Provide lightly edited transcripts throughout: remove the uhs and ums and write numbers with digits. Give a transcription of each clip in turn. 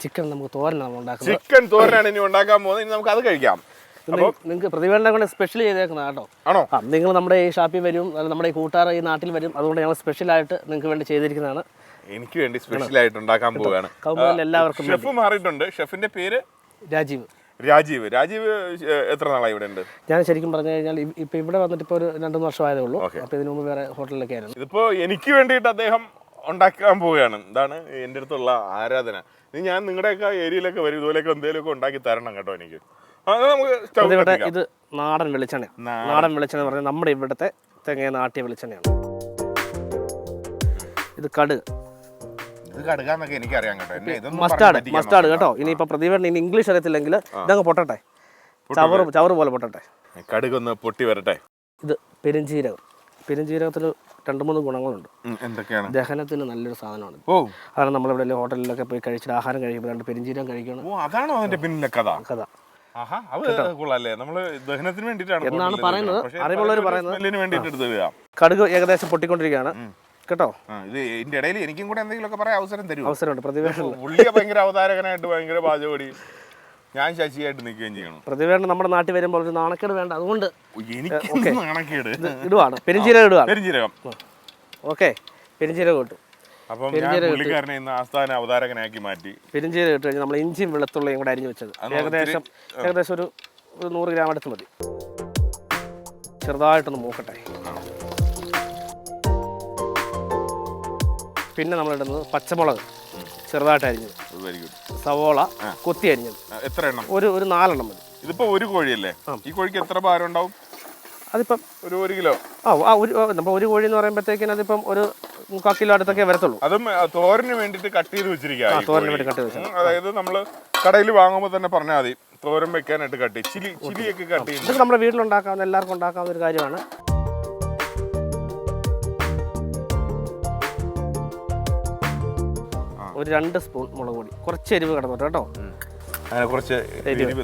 Chicken നമുക്ക് തോരനാണ് ഉണ്ടാക്കുന്നത്. Chicken തോരനാണ് ഇനി ഉണ്ടാക്കാൻ പോകുന്നത്. ഇനി നമുക്ക് അത് കഴിക്കാം. നിങ്ങൾക്ക് പ്രതിവേണ്ട കൊണ്ട് സ്പെഷ്യൽ ചെയ്തേക്കുന്ന കേട്ടോ. ആണോ? നിങ്ങൾ നമ്മുടെ ഈ ഷാപ്പിൽ വരും, നമ്മുടെ ഈ കൂട്ടുകാർ ഈ നാട്ടിൽ വരും, അതുകൊണ്ട് ഞങ്ങൾ സ്പെഷ്യലായിട്ട് നിങ്ങൾക്ക് വേണ്ടി ചെയ്തിരിക്കുന്നതാണ്. എനിക്ക് വേണ്ടി സ്പെഷ്യലായിട്ട് ഉണ്ടാക്കാൻ പോവുകയാണ്. എല്ലാവർക്കും ഷെഫ് മാറിയിട്ടുണ്ട്. ഷെഫിന്റെ പേര് രാജീവ്. രാജീവ് എത്ര നാളായി ഇവിടെ ഉണ്ട്? ഞാൻ ശരിക്കും പറഞ്ഞു കഴിഞ്ഞാൽ ഇപ്പൊ ഇവിടെ വന്നിട്ട് ഇപ്പോൾ ഒരു 2-3 വർഷമായതേ ഉള്ളൂ. അപ്പൊ ഇതിനു മുമ്പ് വേറെ ഹോട്ടലിലൊക്കെ ആയിരുന്നു. ഇതിപ്പോ എനിക്ക് വേണ്ടിയിട്ട് അദ്ദേഹം ഉണ്ടാക്കാൻ പോവുകയാണ്. ഇതാണ് എൻ്റെ അടുത്തുള്ള ആരാധന. ഞാൻ നിങ്ങളുടെയൊക്കെ ഏരിയയിലൊക്കെ വരും, ഇതുപോലെയൊക്കെ എന്തെങ്കിലുമൊക്കെ ഉണ്ടാക്കി തരണം കേട്ടോ എനിക്ക്. ഇത് നാടൻ വെളിച്ചെണ്ണയാണ്. നാടൻ വെളിച്ചെണ്ണ പറഞ്ഞാൽ നമ്മുടെ ഇവിടുത്തെ തെങ്ങ നാട്ടിയ വെളിച്ചെണ്ണയാണ്. ഇത് കടുക്. മസ്റ്റാർഡ് കേട്ടോ. ഇനിയിപ്പോ പ്രതിവേട്ടൻ ഇനി ഇംഗ്ലീഷ് അറിയത്തില്ലെങ്കിൽ ഇതങ്ങ് പൊട്ടട്ടെ, ചവറ് പോലെ പൊട്ടട്ടെ. കടുകൊന്ന് പൊട്ടി വരട്ടെ. ഇത് പെരുംജീരകം. പെരുംജീരകത്തിന് 2-3 ഗുണങ്ങളുണ്ട്. എന്തൊക്കെയാണ്? ദഹനത്തിന് നല്ലൊരു സാധനമാണ്. അതാണ് നമ്മളിവിടെ ഹോട്ടലിലൊക്കെ പോയി കഴിച്ചിട്ട് ആഹാരം കഴിക്കുമ്പോൾ 2 പെരുംജീരകം കഴിക്കണം. അതാണോ അതിന്റെ പിന്നിലെ കഥ? എന്നാണ് പറയുന്നത്, അറിവുള്ളവർ പറയുന്നത്. കടുക് ഏകദേശം പൊട്ടിക്കൊണ്ടിരിക്കുകയാണ് കേട്ടോ. ഇതിന്റെ ഇടയിൽ എനിക്കും കൂടെ എന്തെങ്കിലുമൊക്കെ പറയാൻ അവസരമുണ്ട്. പ്രതിവേട്ടൻ ഭയങ്കര അവതാരകനായിട്ട് ഭയങ്കര പാചകടി, ഞാൻ ശശിയായിട്ട് നിൽക്കുകയും ചെയ്യണം. പ്രതിവേട്ടൻ നമ്മുടെ നാട്ടിൽ വരുമ്പോൾ ഒരു നാണക്കേട് വേണ്ട, അതുകൊണ്ട് എനിക്ക് നാണക്കേട് ഇടുവാണ്. പെരുംജീരകം. ഓക്കെ, പെരുംജീരകം കിട്ടും. അപ്പം പുള്ളിക്കാരനെ ഇന്ന് ആസ്ഥാന അവതാരകനാക്കി മാറ്റി. പെരുംജീരകം ഇട്ട് കഴിഞ്ഞാൽ നമ്മൾ ഇഞ്ചിയും വെളുത്തുള്ളിയും കൂടെ അരിഞ്ഞു വെച്ചത് ഏകദേശം ഒരു 100 ഗ്രാം അടുത്ത് മതി. ചെറുതായിട്ടൊന്ന് മൂക്കട്ടെ. പിന്നെ നമ്മളിടുന്നത് പച്ചമുളക് ചെറുതായിട്ട് അരിഞ്ഞത്, സവോള കൊത്തി അരിഞ്ഞത്. എത്ര എണ്ണം? ഒരു 4 എണ്ണം മതി. ഇതിപ്പോ ഒരു കോഴിയല്ലേ? ഈ കോഴിക്ക് എത്ര ഭാരം ഉണ്ടാവും? അതിപ്പം ഒരു 1 കിലോ. നമ്മൾ ഒരു കോഴി എന്ന് പറയുമ്പോഴത്തേക്കിന് അതിപ്പം ഒരു 3/4 കിലോ അടുത്തൊക്കെ വരത്തുള്ളൂ. അതും തോരന് വേണ്ടിയിട്ട് കട്ട് ചെയ്ത് വെച്ചിരിക്കുക. തോരന് വേണ്ടി കട്ട് ചെയ്ത്, അതായത് നമ്മള് കടയിൽ വാങ്ങുമ്പോൾ തന്നെ പറഞ്ഞാൽ മതി തോരൻ വെക്കാനായിട്ട് കട്ട് ചിലിയൊക്കെ കട്ട് ചെയ്ത്. ഇതൊക്കെ നമ്മുടെ വീട്ടിലുണ്ടാക്കാവുന്ന, എല്ലാവർക്കും ഉണ്ടാക്കാവുന്ന ഒരു കാര്യമാണ്. ഒരു 2 സ്പൂൺ മുളക് പൊടി, കുറച്ച് എരിവ് കിടന്നോട്ടെ കേട്ടോ. അങ്ങനെ കുറച്ച്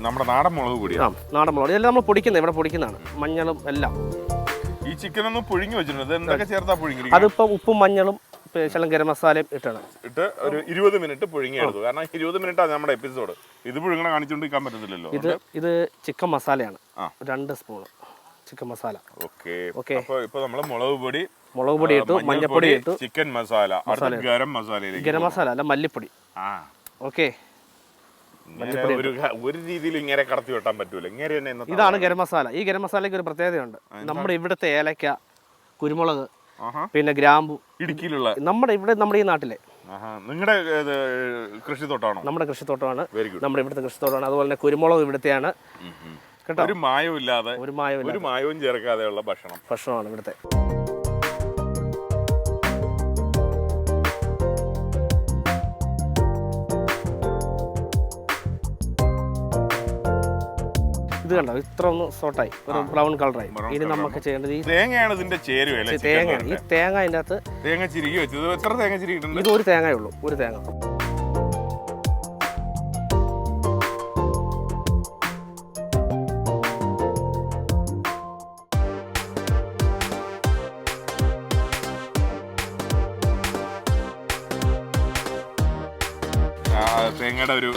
നമ്മുടെ നാടൻ മുളക് പൊടി. നാടൻ മുളക് ഇതെല്ലാം നമ്മൾ പൊടിക്കുന്നത്, ഇവിടെ പൊടിക്കുന്നതാണ്. മഞ്ഞളും എല്ലാം. ഈ ചിക്കൻ ഒന്ന് പുഴുങ്ങി വെച്ചിട്ടുണ്ട്. എന്തൊക്കെ ചേർത്താ പുഴുങ്ങി? അതിപ്പം ഉപ്പും മഞ്ഞളും ശകലം ഗരം മസാലയും ഇട്ട് ഒരു 20 മിനിറ്റ് പുഴുങ്ങി എടുത്തു. കാരണം 20 മിനിറ്റാണ് നമ്മുടെ എപ്പിസോഡ്. ഇത് പുഴുങ്ങണ കാണിച്ചുകൊണ്ടിരിക്കാൻ പറ്റത്തില്ലല്ലോ. ഇത് ചിക്കൻ മസാലയാണ്. 2 സ്പൂൺ ചിക്കൻ മസാല. ഓക്കെ. ഇപ്പൊ നമ്മള് മുളക് പൊടി ഇട്ടു, മഞ്ഞപ്പൊടി ഇട്ടു, ചിക്കൻ മസാല, ഗരം മസാലയിലേക്ക്. ഗരം മസാല അല്ല, മല്ലിപ്പൊടി. ഓക്കെ, ഒരു രീതിയിൽ ഇങ്ങനെ കടത്തി വെട്ടാൻ പറ്റൂല. ഇതാണ് ഗരം മസാല. ഈ ഗരം മസാലയ്ക്ക് ഒരു പ്രത്യേകതയുണ്ട്. നമ്മുടെ ഇവിടുത്തെ ഏലക്ക, കുരുമുളക്, പിന്നെ ഗ്രാമ്പു, ഇടുക്കിയിലുള്ള നമ്മുടെ ഈ നാട്ടിലെ നിങ്ങളുടെ കൃഷിത്തോട്ടമാണോ? നമ്മുടെ കൃഷിത്തോട്ടമാണ്, നമ്മുടെ ഇവിടുത്തെ കൃഷിത്തോട്ടമാണ്. അതുപോലെ തന്നെ കുരുമുളക് ഇവിടുത്തെയാണ് കേട്ടോ. ഒരു മായവും ചേർക്കാതെയുള്ള ഭക്ഷണമാണ് ഇവിടുത്തെ. ഇത് കണ്ടോ, ഇത്ര ഒന്ന് സോട്ടായി, ഒരു ബ്രൗൺ കളറായി. ഇനി നമുക്ക് ചെയ്യേണ്ടത് ഈ തേങ്ങയാണ്. ഇതിന്റെ ചേരുവ തേങ്ങയാണ്. ഈ തേങ്ങ അതിൻ്റെ അകത്ത് തേങ്ങ ചിരുകി വെച്ചത്. എത്ര തേങ്ങ ചിരികിട്ടുണ്ട്? ഇത് ഒരു തേങ്ങയുള്ളൂ, ഒരു തേങ്ങ. തേങ്ങയുടെ ഒരു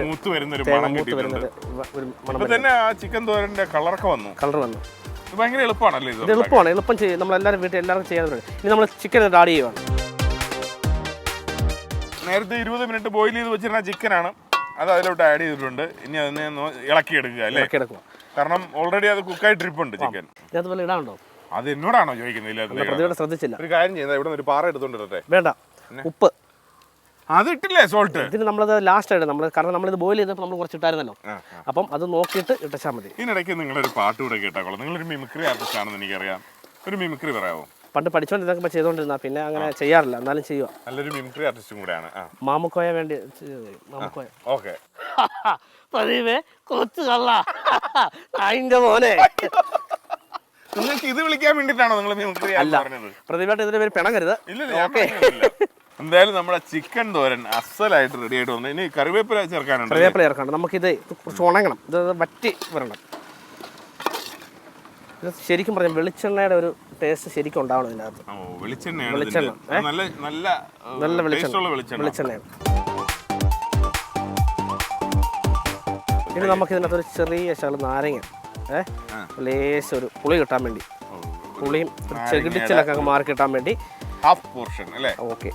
മൂത്ത് വരുന്ന ഒരു മണം കിട്ടിയിട്ടുണ്ട്. ഇപ്പൊ തന്നെ ആ ചിക്കൻ തോരന്റെ കളർ വന്നു. ഭയങ്കര എളുപ്പമാണല്ലേ? ഇത് എളുപ്പമാണ്, എളുപ്പം ചെയ്യും. നമ്മളെല്ലാവരും വീട്ടിൽ എല്ലാവർക്കും ചെയ്യാറുണ്ട്. ഇനി നമ്മൾ ചിക്കൻ ആഡ് ചെയ്യുവാണ്. നേരത്തെ 20 മിനിറ്റ് ബോയിൽ ചെയ്ത് വെച്ചിരുന്ന ചിക്കനാണ്, അത് അതിലോട്ട് ആഡ് ചെയ്തിട്ടുണ്ട്. ഇനി അതിനെ ഇളക്കിയെടുക്കുക അല്ലേ? കാരണം ഓൾറെഡി അത് കുക്കായിട്ട് ഇരിപ്പുണ്ട് ചിക്കൻ. അതുപോലെ ഇടാണ്ടോ? അത് എന്നോടാണോ ചോദിക്കുന്നത്? ശ്രദ്ധിച്ചില്ല. ഒരു കാര്യം ചെയ്യുന്നത്, ഇവിടെ ഒരു പാറ എടുത്തോണ്ടിരട്ടെ. വേണ്ട, ഉപ്പ് അത് ഇട്ടില്ലേ? സോൾട്ട് ഇതിന് നമ്മളത് ലാസ്റ്റ് ആയിട്ട് നമ്മൾ, കാരണം നമ്മളിത് ബോയിൽ ചെയ്തപ്പോൾ നമ്മൾ കുറച്ച് ഇട്ടായിരുന്നല്ലോ. അപ്പം അത് നോക്കിയിട്ട് ഇട്ടാൽ മതി. ഇതിനിടയ്ക്ക് നിങ്ങളൊരു പാട്ട് കൂടെ കേട്ടാക്കോളൂ. നിങ്ങളൊരു മിമിക്രി ആർട്ടിസ്റ്റ് ആണെന്ന് എനിക്കറിയാം. ഒരു മിമിക്രി പറയാമോ? പണ്ട് പഠിച്ചോണ്ടിരുന്നപ്പോൾ ചെയ്തോണ്ടിരുന്ന, പിന്നെ അങ്ങനെ ചെയ്യാറില്ല, എന്നാലും ചെയ്യുക. നല്ലൊരു മിമിക്രി ആർട്ടിസ്റ്റും കൂടെയാണ്. മാമുക്കോയ വേണ്ടി മാമുക്കോയ. ഓക്കെ. അതിന്റെ മോനെ, നിങ്ങൾക്ക് ഇത് വിളിക്കാൻ വേണ്ടിട്ടാണോ നിങ്ങൾ മിമിക്രി പറഞ്ഞത്? പ്രതിഭയായിട്ട് ഇതിന്റെ പേര് പിണങ്ങരുത്. എന്തായാലും നമ്മുടെ ചിക്കൻ തോരൻ അസലായിട്ട് റെഡി ആയിട്ട് വന്നു. ഇനി കറിവേപ്പില ചേർക്കാനുണ്ട്. കറിവേപ്പില ചേർക്കാനുണ്ട്. നമുക്കിത് കുറച്ച് ഉണങ്ങണം, ഇത് വറ്റി വരണം. ഇത് ശരിക്കും പറഞ്ഞാൽ വെളിച്ചെണ്ണയുടെ ഒരു ടേസ്റ്റ് ശരിക്കും ഉണ്ടാവണം ഇതിനകത്ത്. വെളിച്ചെണ്ണ നല്ല വെളിച്ചെണ്ണയാണ്. ഇനി നമുക്ക് ഇതിനകത്തൊരു ചെറിയ ശകലം നാരങ്ങ ലേശം ഒരു പുളി കിട്ടാൻ വേണ്ടി, പുളിയും ചെകിടിച്ചിലൊക്കെ അങ്ങ് മാറി കിട്ടാൻ വേണ്ടി ഹാഫ് പോർഷൻ അല്ലേ? ഓക്കെ.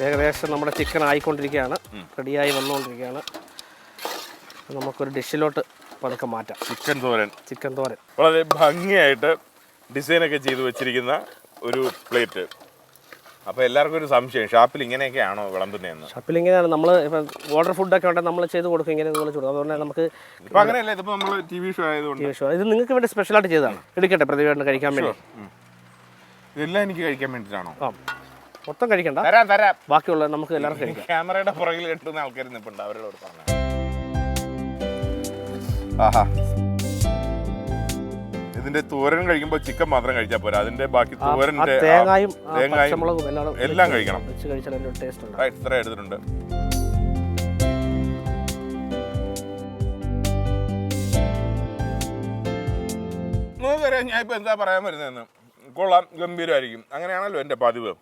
ഏകദേശം നമ്മുടെ ചിക്കൻ ആയിക്കൊണ്ടിരിക്കുകയാണ്, റെഡിയായി വന്നുകൊണ്ടിരിക്കുകയാണ്. നമുക്കൊരു ഡിഷിലോട്ട് പതുക്കെ മാറ്റാം. ചിക്കൻ തോരൻ വളരെ ഭംഗിയായിട്ട് ഡിസൈനൊക്കെ ചെയ്ത് വെച്ചിരിക്കുന്ന ഒരു പ്ലേറ്റ്. അപ്പോൾ എല്ലാവർക്കും ഒരു സംശയം, ഷാപ്പിൽ ഇങ്ങനെയൊക്കെയാണോ വിളമ്പുന്നതെന്ന്? ഷാപ്പിൽ ഇങ്ങനെയാണ്. നമ്മൾ ഇപ്പം ഓർഡർ ഫുഡൊക്കെ ഉണ്ടെങ്കിൽ നമ്മൾ ചെയ്ത് കൊടുക്കും, ഇങ്ങനെ നിങ്ങൾ കൊടുക്കും. അതുകൊണ്ട് നമുക്ക് ഇപ്പം അങ്ങനെയല്ല, ഇതിപ്പോൾ നമ്മൾ ടി വി ഷോ ആയതുകൊണ്ട് ഇത് നിങ്ങൾക്ക് വേണ്ടി സ്പെഷ്യലായിട്ട് ചെയ്തതാണ്. എടുക്കട്ടെ പ്രതിവേട്ടന് കഴിക്കാൻ വേണ്ടി. ഇതെല്ലാം എനിക്ക് കഴിക്കാൻ വേണ്ടിയിട്ടാണോ? ആ, മൊത്തം കഴിക്കണ്ട, തരാം. ബാക്കിയുള്ള നമുക്ക് എല്ലാവർക്കും കഴിക്കാം. ക്യാമറയുടെ പുറകിൽ കിട്ടുന്ന ആൾക്കാർ നിൽപ്പുണ്ട്, അവരോട് പറഞ്ഞു. ആഹാ, ഇതിന്റെ തോരൻ കഴിക്കുമ്പോൾ ചിക്കൻ മാത്രം കഴിച്ചാൽ പോരാ, അതിന്റെ ബാക്കി തോരന്റെ തേങ്ങായും എല്ലാം കഴിക്കണം. ടേസ്റ്റ് ഇത്ര എടുത്തിട്ടുണ്ട്. നമുക്കറിയാം ഞാൻ ഇപ്പൊ എന്താ പറയാൻ വരുന്നതെന്ന്. കൊള്ളാം, ഗംഭീരമായിരിക്കും, അങ്ങനെയാണല്ലോ എൻ്റെ പതിവ്.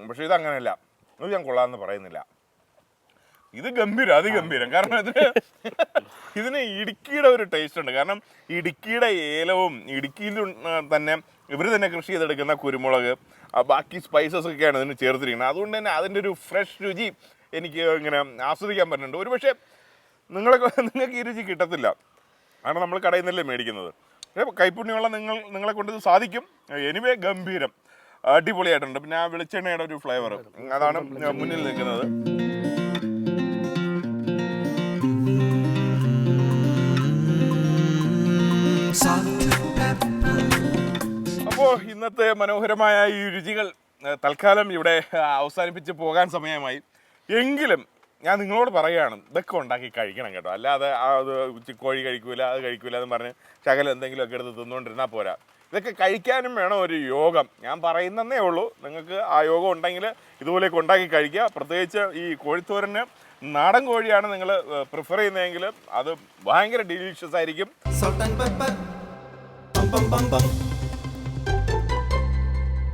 പക്ഷെ ഇത് അങ്ങനെയല്ല, ഇത് ഞാൻ കൊള്ളാമെന്ന് പറയുന്നില്ല. ഇത് ഗംഭീരം, അതിഗംഭീരം. കാരണം ഇതിന് ഇടുക്കിയുടെ ഒരു ടേസ്റ്റ് ഉണ്ട്. കാരണം ഇടുക്കിയുടെ ഏലവും ഇടുക്കിയിൽ തന്നെ ഇവർ തന്നെ കൃഷി ചെയ്തെടുക്കുന്ന കുരുമുളക്, ബാക്കി സ്പൈസസ് ഒക്കെയാണ് ഇതിന് ചേർത്തിരിക്കുന്നത്. അതുകൊണ്ട് തന്നെ അതിൻ്റെ ഒരു ഫ്രഷ് രുചി എനിക്ക് ഇങ്ങനെ ആസ്വദിക്കാൻ പറ്റുന്നുണ്ട്. ഒരു പക്ഷേ നിങ്ങൾക്ക് ഈ രുചി കിട്ടത്തില്ല, കാരണം നമ്മൾ കടയിൽ നിന്നല്ലേ മേടിക്കുന്നത്. പക്ഷേ കൈപ്പുണ്യമുള്ള നിങ്ങളെ കൊണ്ട് ഇത് സാധിക്കും. എനിവേ ഗംഭീരം, അടിപൊളിയായിട്ടുണ്ട്. പിന്നെ ആ വെളിച്ചെണ്ണയുടെ ഒരു ഫ്ലേവർ അതാണ് മുന്നിൽ നിൽക്കുന്നത്. അപ്പോൾ ഇന്നത്തെ മനോഹരമായ ഈ രുചികൾ തൽക്കാലം ഇവിടെ അവസാനിപ്പിച്ച് പോകാൻ സമയമായി. എങ്കിലും ഞാൻ നിങ്ങളോട് പറയുകയാണ്, ഇതൊക്കെ ഉണ്ടാക്കി കഴിക്കണം കേട്ടോ. അല്ലാതെ അത് കോഴി കഴിക്കൂല, അത് കഴിക്കൂല എന്ന് പറഞ്ഞ് ശകലം എന്തെങ്കിലുമൊക്കെ എടുത്ത് തിന്നുകൊണ്ടിരുന്നാൽ പോരാ. ഇതൊക്കെ കഴിക്കാനും വേണം ഒരു യോഗം. ഞാൻ പറയുന്നതേ ഉള്ളൂ, നിങ്ങൾക്ക് ആ യോഗം ഉണ്ടെങ്കിൽ ഇതുപോലെയൊക്കെ ഉണ്ടാക്കി കഴിക്കുക. പ്രത്യേകിച്ച് ഈ കോഴിത്തോരന് നാടൻ കോഴിയാണ് നിങ്ങൾ പ്രിഫർ ചെയ്യുന്നതെങ്കിൽ അത് ഭയങ്കര ഡെലീഷ്യസ് ആയിരിക്കും.